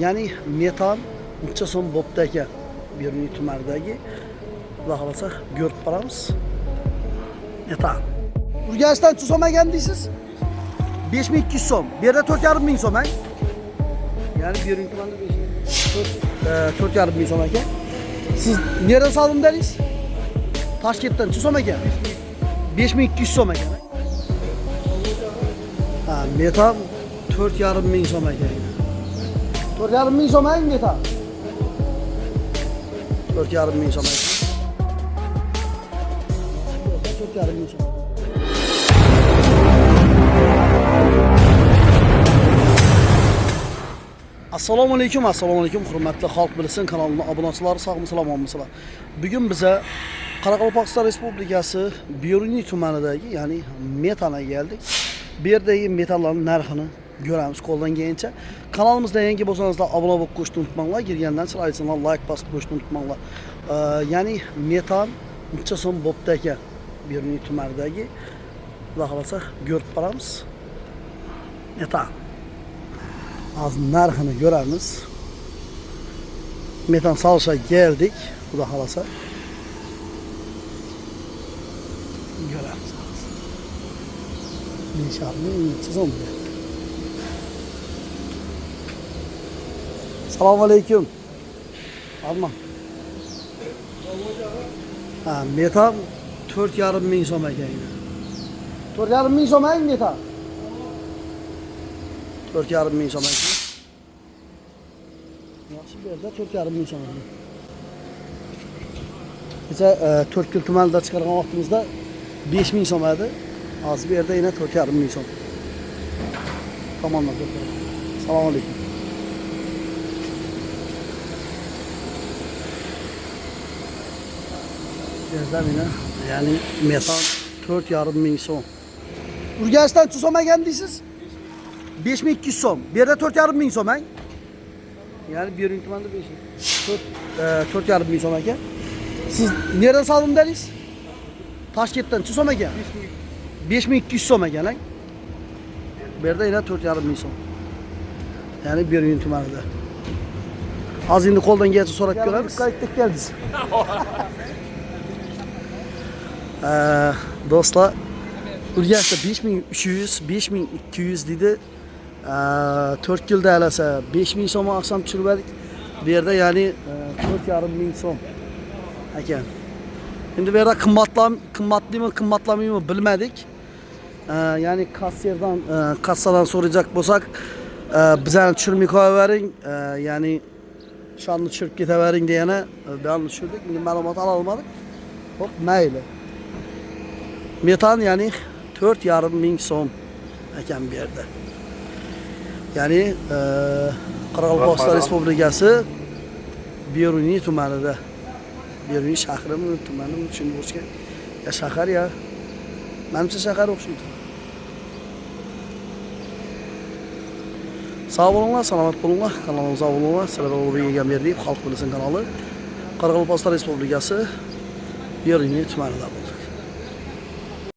ya'ni metan necha so'm bo'pti ekan Beruniy tumanidagi. Xudo xolasa ko'rib boramiz. Metan. Urganchdan necha so'm ekan deysiz? 5200 so'm. Bu yerda 4,5 ming so'm, ya'ni Beruniy tumanida 4,5 ming so'm ekan. Siz nereden saldın deriz? Toshkentdan necha so'm ekan? 5200 so'm ekan. Ha, metan 4,5 ming so'm ekan. 4,5 ming so'm metan. 4,5 ming so'm ekan. 4,5 ming so'm. Assalomu alaykum, hurmatli Xalq bilsin kanalining obunachilari, sog'mi, salomatmisizlar. Bugun biza Qoraqalpog'iston Respublikasi Beruniy tumanidagi, ya'ni metana geldik. Bu yerdagi metallarning narxini ko'ramiz qo'ldan kelgancha. Kanalimizda yangi bo'lsanizlar obuna bo'lib qo'yishni unutmanglar. Kirgandan chiroylisizlar, like bosib qo'yishni unutmanglar. Ya'ni metan necha so'm bo'pti ekan Beruniy tumanidagi. Xudo xolasa ko'rib boramiz. Metan az narxini ko'ramiz. Metan solishga geldik. Xudo xolasa ko'ramiz. Necha so'm? Assalomu alaykum. Alma. Ha, metan 4,5 ming so'm ekan. 4,5 ming so'm metan. 4,5 ming so'm ekan. Yaxshi, bu yerda 4,5 ming so'm. Kecha 4 kun tumanida chiqargan vaqtimizda 5 ming so'm edi. Hozir bu yerda yana 4,5 ming so'm. Tomonlar. Assalomu alaykum. Yerda mana, ya'ni metan 4,5 ming so'm. Urganchdan necha so'm ekan deysiz? 5200 so'm. Bu yerda 4,5 ming so'm, ya'ni Beruniy tumanida 4,5 ming so'm ekan. Siz nereden saldın deriz? Toshkentdan necha so'm ekan? 5200 so'm ekan, Bu yerda yana 4,5 ming so'm. Ya'ni Beruniy tumanida. Az endi qo'ldan kelsa so'rab ko'ramiz. Qaytib keldingiz. Do'stlar, Urganchda 5300, 5200 dedi. 4 yilda alasa 5 ming so'm aqsam tushirdik. Bu yerda ya'ni 4,5 ming so'm ekan. Endi bu yerda qimmatlamaymi bilmadik. Ya'ni kassadan so'rayacak bo'lsak, bizani tushirmay qo'yavering, ya'ni shonni tushirib ketavering degani, ben tushirdik. Endi ma'lumot ola olmadik. Xo'p, mayli. Metan ya'ni 4,5 ming so'm ekan bu yerda. Ya'ni Qoraqalpog'iston Respublikasi Beruniy tumanida. Beruniy shahrimi, tumanimi tushunib o'tgan. Ya shahar ya. Menimcha shahar o'xshaydi. Sog' bo'linglar, salomat bo'linglar. Kanalimizga obuna bo'linglar. Sizlarga ulug' yegan berdik. Xalq bilsin kanali. Qoraqalpog'iston Respublikasi Beruniy tumanida.